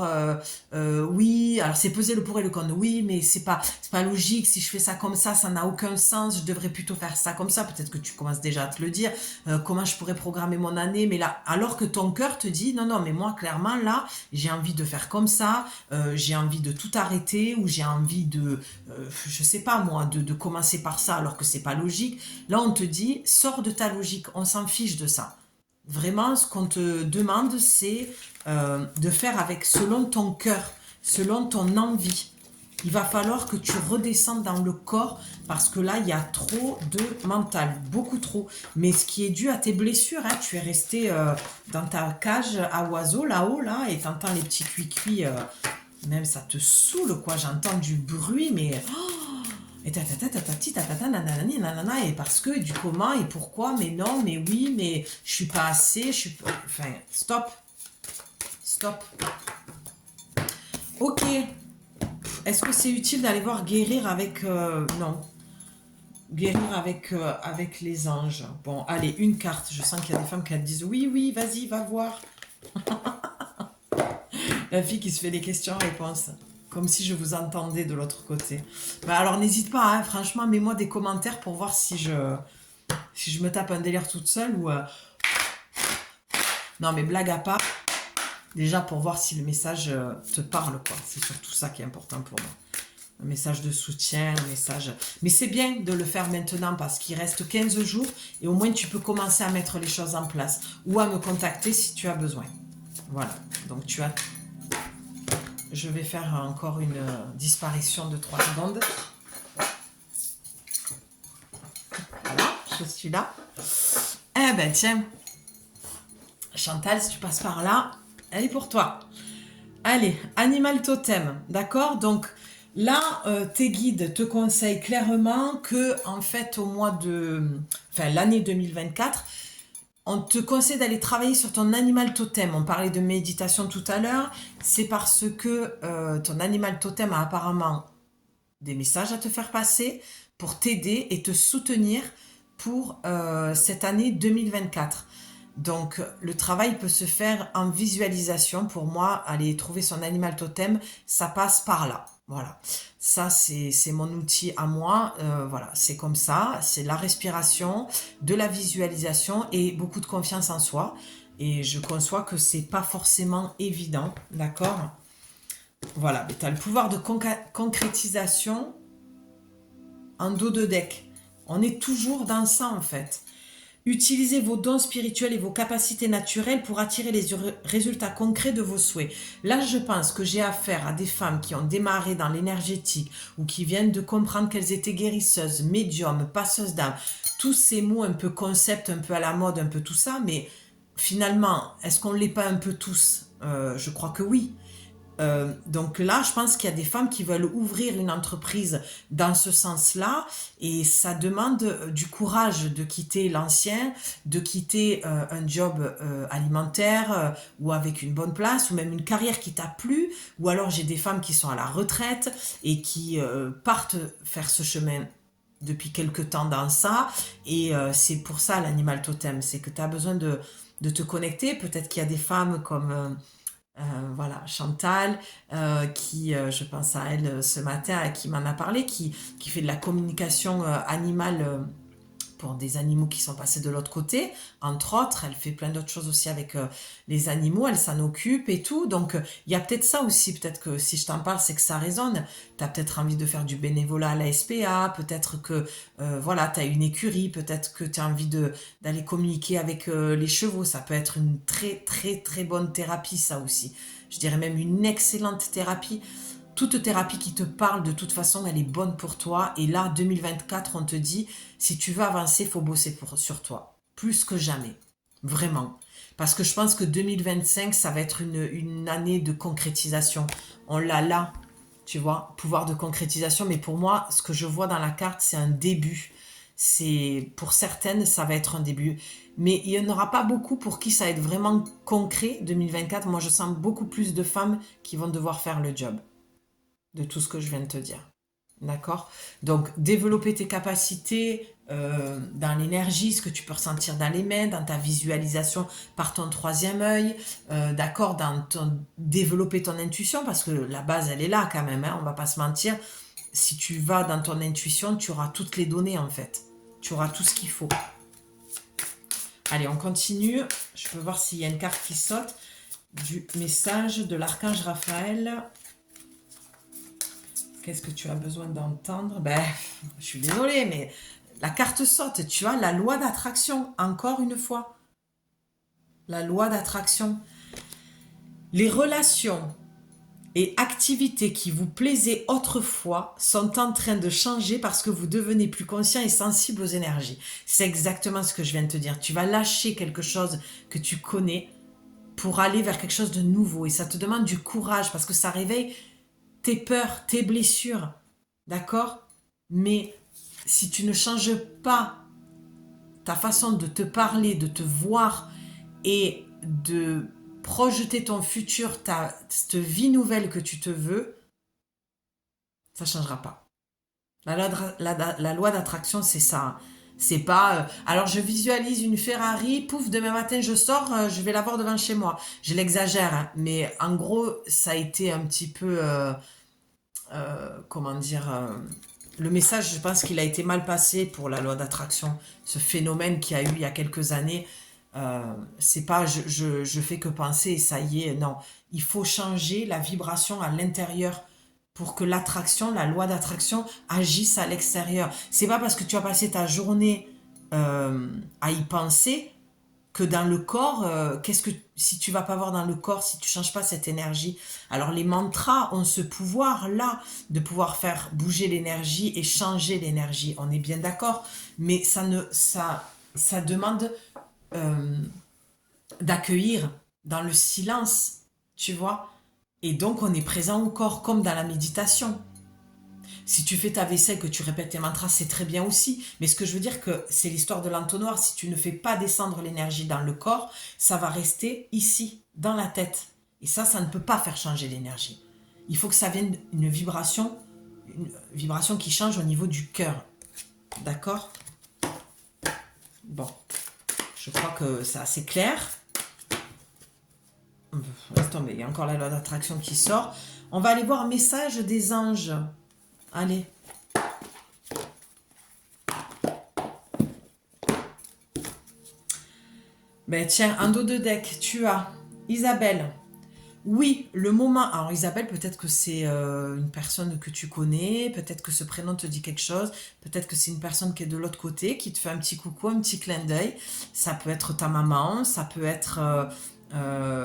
oui, alors c'est peser le pour et le contre. Oui, mais c'est pas logique. Si je fais ça comme ça n'a aucun sens. Je devrais plutôt faire ça comme ça. Peut-être que tu commences déjà à te le dire. Comment je pourrais programmer mon année? Mais là, alors que ton cœur te dit non, non, mais moi, clairement, là, j'ai envie de faire comme ça. J'ai envie de tout arrêter ou j'ai envie de, je sais pas moi, de commencer par ça alors que c'est pas logique. Là, on te dit sors de ta logique. On s'en fiche de ça. Vraiment, ce qu'on te demande, c'est de faire avec selon ton cœur, selon ton envie. Il va falloir que tu redescendes dans le corps parce que là, il y a trop de mental, beaucoup trop. Mais ce qui est dû à tes blessures, hein, tu es resté dans ta cage à oiseaux là-haut, là, et t'entends les petits cuits-cuits. Même ça te saoule, quoi. J'entends du bruit, mais... Oh, et et parce que, et du comment, et pourquoi, mais non, mais oui, mais je suis pas assez, je suis pas... Enfin, stop. Stop. Ok. Est-ce que c'est utile d'aller voir guérir avec... non. Guérir avec les anges. Bon, allez, une carte. Je sens qu'il y a des femmes qui disent oui, oui, vas-y, va voir. La fille qui se fait des questions-réponses. Comme si je vous entendais de l'autre côté. Bah alors n'hésite pas, hein, franchement, mets-moi des commentaires pour voir si je me tape un délire toute seule ou... Non mais blague à part, déjà pour voir si le message te parle, quoi. C'est surtout ça qui est important pour moi. Un message de soutien, un message... Mais c'est bien de le faire maintenant parce qu'il reste 15 jours et au moins tu peux commencer à mettre les choses en place ou à me contacter si tu as besoin. Voilà, donc tu as... Je vais faire encore une disparition de 3 secondes. Voilà, je suis là. Eh ben tiens, Chantal, si tu passes par là, elle est pour toi. Allez, animal totem, d'accord? Donc là, tes guides te conseillent clairement que, en fait, au mois de... Enfin, l'année 2024, on te conseille d'aller travailler sur ton animal totem. On parlait de méditation tout à l'heure. C'est parce que ton animal totem a apparemment des messages à te faire passer pour t'aider et te soutenir pour cette année 2024. Donc, le travail peut se faire en visualisation. Pour moi, aller trouver son animal totem, ça passe par là. Voilà. Ça, c'est mon outil à moi. Voilà, c'est comme ça. C'est la respiration, de la visualisation et beaucoup de confiance en soi. Et je conçois que c'est pas forcément évident. D'accord? Voilà. Mais tu as le pouvoir de concrétisation en dos de deck. On est toujours dans ça, en fait. Utilisez vos dons spirituels et vos capacités naturelles pour attirer les résultats concrets de vos souhaits. Là, je pense que j'ai affaire à des femmes qui ont démarré dans l'énergétique ou qui viennent de comprendre qu'elles étaient guérisseuses, médiums, passeuses d'âme. Tous ces mots un peu concept, un peu à la mode, un peu tout ça, mais finalement, est-ce qu'on ne l'est pas un peu tous? Je crois que oui. Donc là, je pense qu'il y a des femmes qui veulent ouvrir une entreprise dans ce sens-là et ça demande du courage de quitter l'ancien, de quitter un job alimentaire ou avec une bonne place ou même une carrière qui t'a plu ou alors j'ai des femmes qui sont à la retraite et qui partent faire ce chemin depuis quelque temps dans ça et c'est pour ça l'animal totem, c'est que tu as besoin de te connecter, peut-être qu'il y a des femmes comme... voilà, Chantal, je pense à elle ce matin, qui m'en a parlé, qui fait de la communication animale pour des animaux qui sont passés de l'autre côté, entre autres. Elle fait plein d'autres choses aussi avec les animaux, elle s'en occupe et tout. Donc, il y a peut-être ça aussi. Peut-être que si je t'en parle, c'est que ça résonne. Tu as peut-être envie de faire du bénévolat à la SPA, peut-être que voilà, tu as une écurie, peut-être que tu as envie d'aller communiquer avec les chevaux. Ça peut être une très, très, très bonne thérapie, ça aussi. Je dirais même une excellente thérapie. Toute thérapie qui te parle, de toute façon, elle est bonne pour toi. Et là, 2024, on te dit, si tu veux avancer, il faut bosser sur toi. Plus que jamais. Vraiment. Parce que je pense que 2025, ça va être une année de concrétisation. On l'a là, tu vois, pouvoir de concrétisation. Mais pour moi, ce que je vois dans la carte, c'est un début. Pour certaines, ça va être un début. Mais il n'y en aura pas beaucoup pour qui ça va être vraiment concret, 2024. Moi, je sens beaucoup plus de femmes qui vont devoir faire le job de tout ce que je viens de te dire. D'accord? Donc, développer tes capacités dans l'énergie, ce que tu peux ressentir dans les mains, dans ta visualisation par ton troisième œil, d'accord? Développer ton intuition, parce que la base, elle est là quand même, hein, on va pas se mentir. Si tu vas dans ton intuition, tu auras toutes les données, en fait. Tu auras tout ce qu'il faut. Allez, on continue. Je peux voir s'il y a une carte qui saute du message de l'archange Raphaël. Qu'est-ce que tu as besoin d'entendre? Ben, je suis désolée, mais la carte saute. Tu as la loi d'attraction, encore une fois. La loi d'attraction. Les relations et activités qui vous plaisaient autrefois sont en train de changer parce que vous devenez plus conscient et sensible aux énergies. C'est exactement ce que je viens de te dire. Tu vas lâcher quelque chose que tu connais pour aller vers quelque chose de nouveau. Et ça te demande du courage parce que ça réveille tes peurs, tes blessures, d'accord? Mais si tu ne changes pas ta façon de te parler, de te voir et de projeter ton futur, cette vie nouvelle que tu te veux, ça ne changera pas. La loi d'attraction, c'est ça. C'est pas... alors, je visualise une Ferrari, pouf, demain matin, je sors, je vais la voir devant chez moi. Je l'exagère, hein, mais en gros, ça a été un petit peu... comment dire... le message, je pense qu'il a été mal passé pour la loi d'attraction. Ce phénomène qu'il y a eu il y a quelques années, c'est pas je fais que penser et ça y est, non. Il faut changer la vibration à l'intérieur pour que l'attraction, la loi d'attraction agisse à l'extérieur. C'est pas parce que tu as passé ta journée à y penser que dans le corps, qu'est-ce que si tu vas pas voir dans le corps, si tu changes pas cette énergie. Alors les mantras ont ce pouvoir là de pouvoir faire bouger l'énergie et changer l'énergie. On est bien d'accord, mais ça demande euh, d'accueillir dans le silence, tu vois. Et donc on est présent au corps comme dans la méditation. Si tu fais ta vaisselle, que tu répètes tes mantras, c'est très bien aussi. Mais ce que je veux dire que c'est l'histoire de l'entonnoir. Si tu ne fais pas descendre l'énergie dans le corps, ça va rester ici, dans la tête. Et ça ne peut pas faire changer l'énergie. Il faut que ça vienne une vibration qui change au niveau du cœur. D'accord? Bon, je crois que c'est assez clair. Laisse tomber, il y a encore la loi d'attraction qui sort. On va aller voir message des anges. Allez. Ben tiens, un dos de deck, tu as Isabelle. Oui, le moment... Alors Isabelle, peut-être que c'est une personne que tu connais, peut-être que ce prénom te dit quelque chose, peut-être que c'est une personne qui est de l'autre côté, qui te fait un petit coucou, un petit clin d'œil. Ça peut être ta maman, ça peut être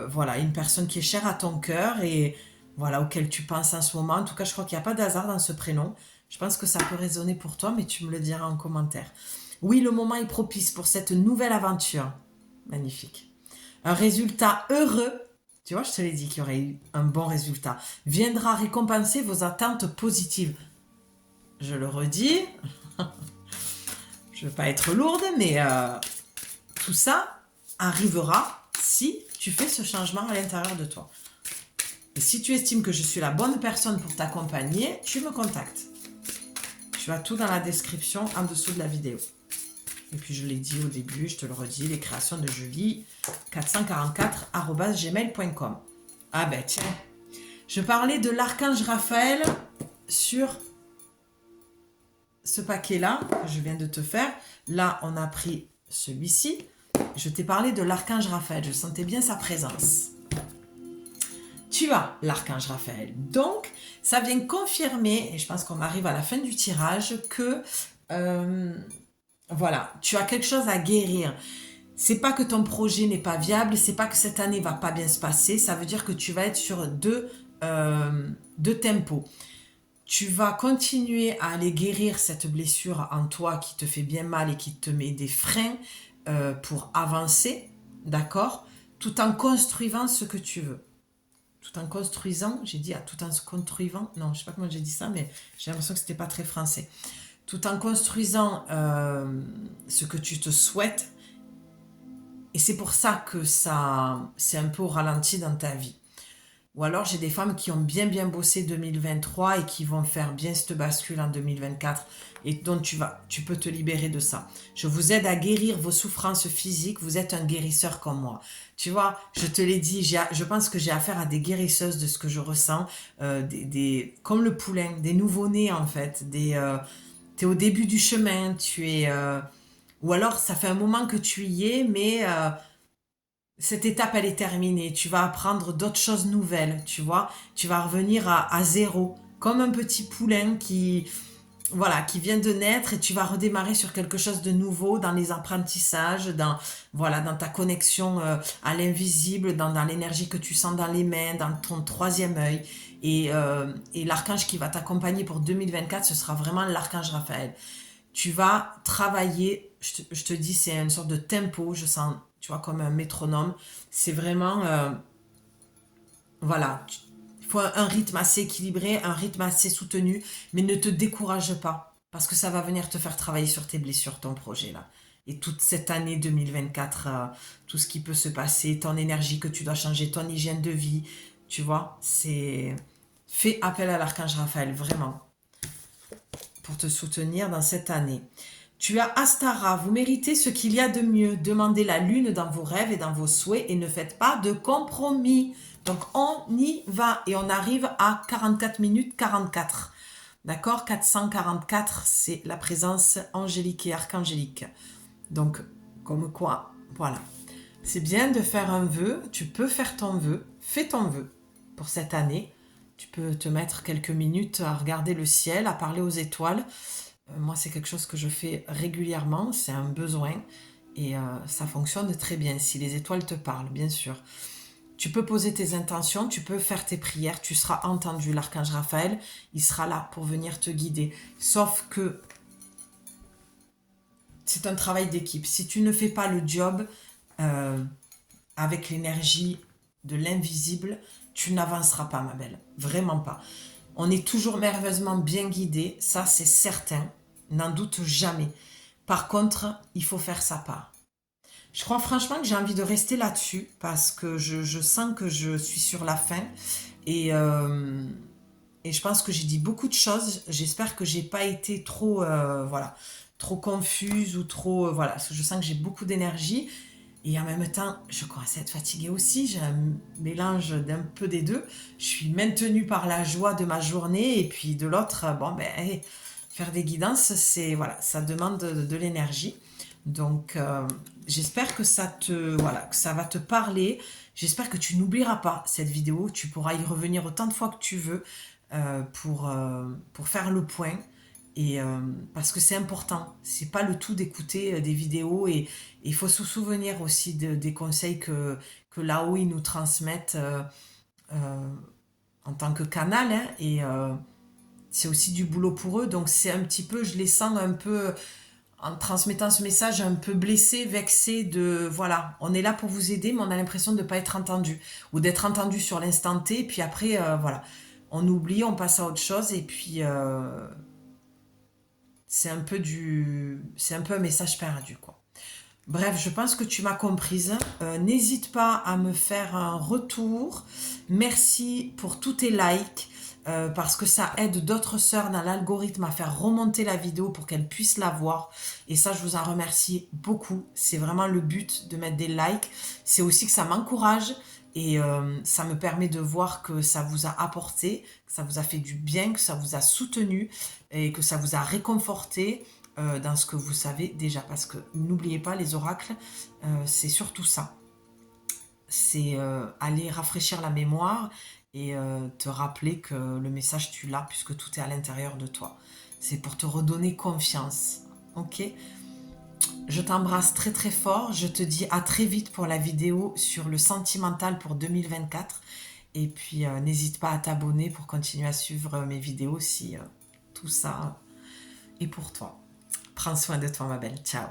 voilà, une personne qui est chère à ton cœur et voilà, auquel tu penses en ce moment. En tout cas, je crois qu'il n'y a pas d'hasard dans ce prénom. Je pense que ça peut résonner pour toi, mais tu me le diras en commentaire. Oui, le moment est propice pour cette nouvelle aventure. Magnifique. Un résultat heureux, tu vois, je te l'ai dit qu'il y aurait eu un bon résultat, viendra récompenser vos attentes positives. Je le redis, je ne veux pas être lourde, mais tout ça arrivera si tu fais ce changement à l'intérieur de toi. Et si tu estimes que je suis la bonne personne pour t'accompagner, tu me contactes. Tu as tout dans la description en dessous de la vidéo. Et puis je l'ai dit au début, je te le redis, les créations de Julie, 444@gmail.com. Ah ben tiens, je parlais de l'archange Raphaël sur ce paquet-là que je viens de te faire. Là, on a pris celui-ci. Je t'ai parlé de l'archange Raphaël, je sentais bien sa présence. Tu as l'archange Raphaël. Donc, ça vient confirmer, et je pense qu'on arrive à la fin du tirage, que... voilà, tu as quelque chose à guérir. C'est pas que ton projet n'est pas viable, c'est pas que cette année va pas bien se passer, ça veut dire que tu vas être sur deux tempos. Tu vas continuer à aller guérir cette blessure en toi qui te fait bien mal et qui te met des freins pour avancer, d'accord? Tout en construisant ce que tu veux. Tout en construisant, j'ai dit tout en se construisant, non, je sais pas comment j'ai dit ça, mais j'ai l'impression que c'était pas très français. Tout en construisant ce que tu te souhaites. Et c'est pour ça que ça, c'est un peu au ralenti dans ta vie. Ou alors j'ai des femmes qui ont bien bossé 2023 et qui vont faire bien cette bascule en 2024 et dont tu peux te libérer de ça. Je vous aide à guérir vos souffrances physiques. Vous êtes un guérisseur comme moi. Tu vois, je te l'ai dit, je pense que j'ai affaire à des guérisseuses de ce que je ressens, comme le poulain, des nouveau-nés en fait, tu es au début du chemin, ou alors ça fait un moment que tu y es, mais cette étape elle est terminée. Tu vas apprendre d'autres choses nouvelles, tu vois. Tu vas revenir à zéro, comme un petit poulain qui vient de naître et tu vas redémarrer sur quelque chose de nouveau dans les apprentissages, dans ta connexion à l'invisible, dans l'énergie que tu sens dans les mains, dans ton troisième œil. Et l'archange qui va t'accompagner pour 2024, ce sera vraiment l'archange Raphaël. Tu vas travailler, je te dis, c'est une sorte de tempo, je sens, tu vois, comme un métronome. C'est vraiment, il faut un rythme assez équilibré, un rythme assez soutenu, mais ne te décourage pas, parce que ça va venir te faire travailler sur tes blessures, ton projet là. Et toute cette année 2024, tout ce qui peut se passer, ton énergie que tu dois changer, ton hygiène de vie, tu vois, fais appel à l'archange Raphaël, vraiment, pour te soutenir dans cette année. Tu as Astara, vous méritez ce qu'il y a de mieux. Demandez la lune dans vos rêves et dans vos souhaits et ne faites pas de compromis. Donc on y va et on arrive à 44 minutes 44. D'accord? 444, c'est la présence angélique et archangélique. Donc, comme quoi, voilà. C'est bien de faire un vœu, tu peux faire ton vœu, fais ton vœu pour cette année. Tu peux te mettre quelques minutes à regarder le ciel, à parler aux étoiles. Moi, c'est quelque chose que je fais régulièrement, c'est un besoin et ça fonctionne très bien si les étoiles te parlent, bien sûr. Tu peux poser tes intentions, tu peux faire tes prières, tu seras entendu. L'archange Raphaël, il sera là pour venir te guider. Sauf que c'est un travail d'équipe. Si tu ne fais pas le job avec l'énergie de l'invisible, tu n'avanceras pas, ma belle. Vraiment pas. On est toujours merveilleusement bien guidé, ça c'est certain. N'en doute jamais. Par contre, il faut faire sa part. Je crois franchement que j'ai envie de rester là-dessus parce que je sens que je suis sur la fin et, euh, et je pense que j'ai dit beaucoup de choses. J'espère que j'ai pas été trop, voilà, trop confuse ou trop, voilà, parce que je sens que j'ai beaucoup d'énergie et en même temps, je commence à être fatiguée aussi. J'ai un mélange d'un peu des deux. Je suis maintenue par la joie de ma journée et puis de l'autre, bon ben, hey, faire des guidances, c'est voilà, ça demande de l'énergie. Donc, j'espère que ça te, voilà, que ça va te parler. J'espère que tu n'oublieras pas cette vidéo. Tu pourras y revenir autant de fois que tu veux pour faire le point. Et parce que c'est important, c'est pas le tout d'écouter des vidéos et il faut se souvenir aussi des conseils que là-haut ils nous transmettent euh, en tant que canal hein, et c'est aussi du boulot pour eux donc c'est un petit peu, je les sens un peu en transmettant ce message un peu blessé, vexé de voilà, on est là pour vous aider mais on a l'impression de ne pas être entendu ou d'être entendu sur l'instant T puis après voilà, on oublie, on passe à autre chose et puis c'est un peu un message perdu quoi. Bref, je pense que tu m'as comprise. N'hésite pas à me faire un retour. Merci pour tous tes likes parce que ça aide d'autres sœurs dans l'algorithme à faire remonter la vidéo pour qu'elles puissent la voir. Et ça, je vous en remercie beaucoup. C'est vraiment le but de mettre des likes. C'est aussi que ça m'encourage et ça me permet de voir que ça vous a apporté, que ça vous a fait du bien, que ça vous a soutenu et que ça vous a réconforté dans ce que vous savez déjà. Parce que n'oubliez pas, les oracles, c'est surtout ça. C'est aller rafraîchir la mémoire et te rappeler que le message, tu l'as puisque tout est à l'intérieur de toi. C'est pour te redonner confiance. Ok? Je t'embrasse très très fort. Je te dis à très vite pour la vidéo sur le sentimental pour 2024. Et puis n'hésite pas à t'abonner pour continuer à suivre mes vidéos si tout ça est pour toi. Prends soin de toi, ma belle. Ciao.